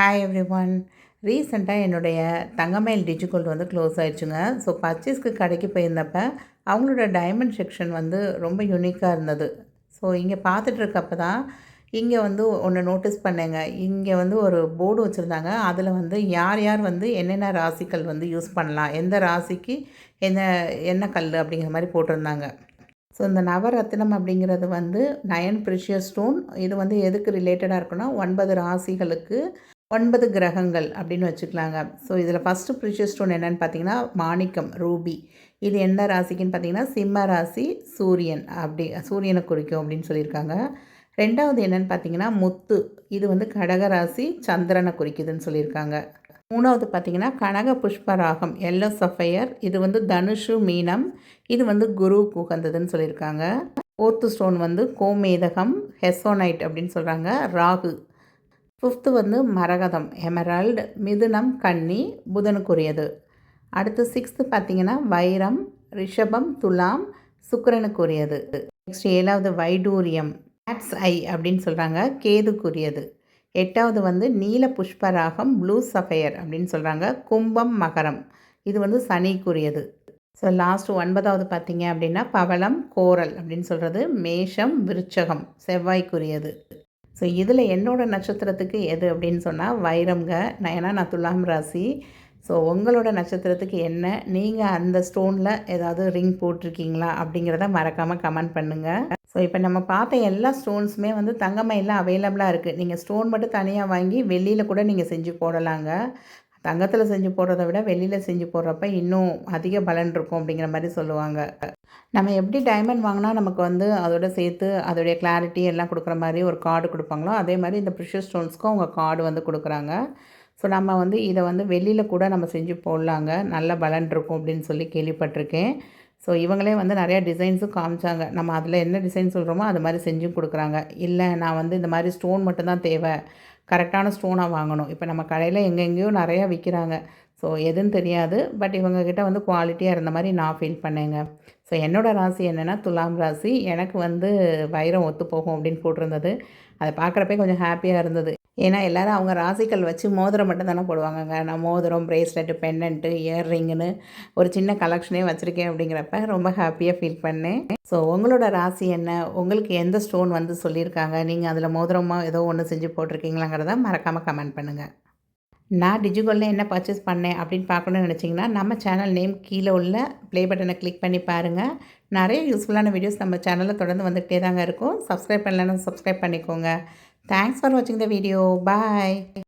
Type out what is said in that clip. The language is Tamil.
Hi every one. ரீசெண்டாக என்னுடைய தங்கமயில் டிஜிகோல்டு வந்து க்ளோஸ் ஆயிடுச்சுங்க. ஸோ பர்ச்சேஸ்க்கு கடைக்கு போயிருந்தப்ப அவங்களோட டைமண்ட் செக்ஷன் வந்து ரொம்ப யூனிக்காக இருந்தது. ஸோ இங்கே பார்த்துட்ருக்கப்ப தான் இங்கே வந்து ஒன்று நோட்டீஸ் பண்ணேங்க. இங்கே வந்து ஒரு போர்டு வச்சுருந்தாங்க. அதில் வந்து யார் யார் வந்து என்னென்ன ராசிகள் வந்து யூஸ் பண்ணலாம், எந்த ராசிக்கு என்ன என்ன கல் அப்படிங்கிற மாதிரி போட்டிருந்தாங்க. ஸோ இந்த நவரத்தினம் அப்படிங்கிறது வந்து 9 ப்ரிஷியஸ் ஸ்டோன். இது வந்து எதுக்கு ரிலேட்டடாக இருக்குன்னா 9 ராசிகளுக்கு 9 கிரகங்கள் அப்படின்னு வச்சுக்கலாங்க. ஸோ இதில் ஃபஸ்ட்டு ப்ரிஷியஸ் ஸ்டோன் என்னென்னு பார்த்தீங்கன்னா மாணிக்கம், ரூபி. இது எந்த ராசிக்குன்னு பார்த்தீங்கன்னா சிம்ம ராசி, சூரியன் சூரியனை குறிக்கும் அப்படின்னு சொல்லியிருக்காங்க. ரெண்டாவது என்னென்னு பார்த்தீங்கன்னா முத்து. இது வந்து கடக ராசி, சந்திரனை குறிக்குதுன்னு சொல்லியிருக்காங்க. மூணாவது பார்த்திங்கன்னா கனக புஷ்பராகம், எல்லோ சஃபையர். இது வந்து தனுஷு, மீனம். இது வந்து குருவுக்கு உகந்ததுன்னு சொல்லியிருக்காங்க. ஃபோர்த்து ஸ்டோன் வந்து கோமேதகம், ஹெசோனைட் அப்படின்னு சொல்கிறாங்க, ராகு. ஃபிஃப்த்து வந்து மரகதம், எமரால்டு. மிதுனம், கன்னி, புதனுக்குரியது. அடுத்து சிக்ஸ்த்து பார்த்திங்கன்னா வைரம், ரிஷபம், துலாம், சுக்கிரனுக்குரியது. நெக்ஸ்ட் ஏழாவது வைடூரியம், கேட்ஸ் ஐ அப்படின்னு சொல்கிறாங்க, கேதுக்குரியது. எட்டாவது வந்து நீல புஷ்பராகம், ப்ளூ சஃபையர் அப்படின்னு சொல்கிறாங்க, கும்பம், மகரம். இது வந்து சனிக்குரியது. ஸோ லாஸ்ட் 9வது பார்த்தீங்க அப்படின்னா பவளம், கோரல் அப்படின்னு சொல்கிறது, மேஷம், விருச்சகம், செவ்வாய்க்குரியது. ஸோ இதில் என்னோடய நட்சத்திரத்துக்கு எது அப்படின்னு சொன்னால் வைரம்ங்க. ஏன்னா நான் துலாம் ராசி. ஸோ உங்களோட நட்சத்திரத்துக்கு என்ன, நீங்கள் அந்த ஸ்டோனில் ஏதாவது ரிங் போட்டிருக்கீங்களா அப்படிங்கிறத மறக்காமல் கமெண்ட் பண்ணுங்கள். ஸோ இப்போ நம்ம பார்த்த எல்லா ஸ்டோன்ஸுமே வந்து தங்கமயிலில் அவைலபிளாக இருக்குது. நீங்கள் ஸ்டோன் மட்டும் தனியாக வாங்கி வெள்ளியில் கூட நீங்கள் செஞ்சு போடலாங்க. தங்கத்தில் செஞ்சு போடுறத விட வெளியில் செஞ்சு போடுறப்ப இன்னும் அதிக பலன் இருக்கும் அப்படிங்கிற மாதிரி சொல்லுவாங்க. நம்ம எப்படி டைமண்ட் வாங்கினா நமக்கு வந்து அதோட சேர்த்து அதோடைய கிளாரிட்டி எல்லாம் கொடுக்குற மாதிரி ஒரு கார்டு கொடுப்பாங்களோ, அதே மாதிரி இந்த ப்ரிஷியஸ் ஸ்டோன்ஸ்க்கும் அவங்க கார்டு வந்து கொடுக்குறாங்க. ஸோ நம்ம வந்து இதை வந்து வெளியில் கூட நம்ம செஞ்சு போடலாங்க, நல்ல பலன் இருக்கும் அப்படின்னு சொல்லி கேள்விப்பட்டிருக்கேன். ஸோ இவங்களே வந்து நிறையா டிசைன்ஸும் காமிச்சாங்க. நம்ம அதில் என்ன டிசைன் சொல்கிறோமோ அது மாதிரி செஞ்சும் கொடுக்குறாங்க. இல்லை நான் வந்து இந்த மாதிரி ஸ்டோன் மட்டும்தான் தேவை, கரெக்டான ஸ்டோனாக வாங்கணும். இப்போ நம்ம கடையில் எங்கெங்கேயோ நிறையா விற்கிறாங்க. ஸோ எதுன்னு தெரியாது. பட் இவங்கக்கிட்ட வந்து குவாலிட்டியாக இருந்த மாதிரி நான் ஃபீல் பண்ணேங்க. ஸோ என்னோடய ராசி என்னென்னா துலாம் ராசி. எனக்கு வந்து வைரம் ஒத்து போகும் அப்படின்னு போட்டிருந்தது. அதை பார்க்குறப்பே கொஞ்சம் ஹாப்பியாக இருந்தது. ஏன்னா எல்லோரும் அவங்க ராசிகள் வச்சு மோதிரம் மட்டும் தானே போடுவாங்கங்க. நான் மோதிரம், ப்ரேஸ்லெட்டு, பெண்டன்ட்டு, இயர்ரிங்குன்னு ஒரு சின்ன கலெக்ஷனே வச்சுருக்கேன் அப்படிங்கிறப்ப ரொம்ப ஹாப்பியாக ஃபீல் பண்ணேன். ஸோ உங்களோட ராசி என்ன, உங்களுக்கு எந்த ஸ்டோன் வந்து சொல்லியிருக்காங்க, நீங்கள் அதில் மோதிரமாக ஏதோ ஒன்று செஞ்சு போட்டிருக்கீங்களாங்கிறத மறக்காமல் கமெண்ட் பண்ணுங்கள். நான் டிஜிகோல்டில் என்ன பர்ச்சேஸ் பண்ணேன் அப்படின்னு பார்க்கணுன்னு நினச்சிங்கன்னா நம்ம சேனல் நேம் கீழே உள்ள ப்ளே பட்டனை கிளிக் பண்ணி பாருங்கள். நிறைய யூஸ்ஃபுல்லான வீடியோஸ் நம்ம சேனலில் தொடர்ந்து வந்துகிட்டே தாங்க இருக்கும். சப்ஸ்கிரைப் பண்ணலன்னா சப்ஸ்கிரைப் பண்ணிக்கோங்க. தேங்க்ஸ் ஃபார் வாட்சிங் த வீடியோ. பாய்.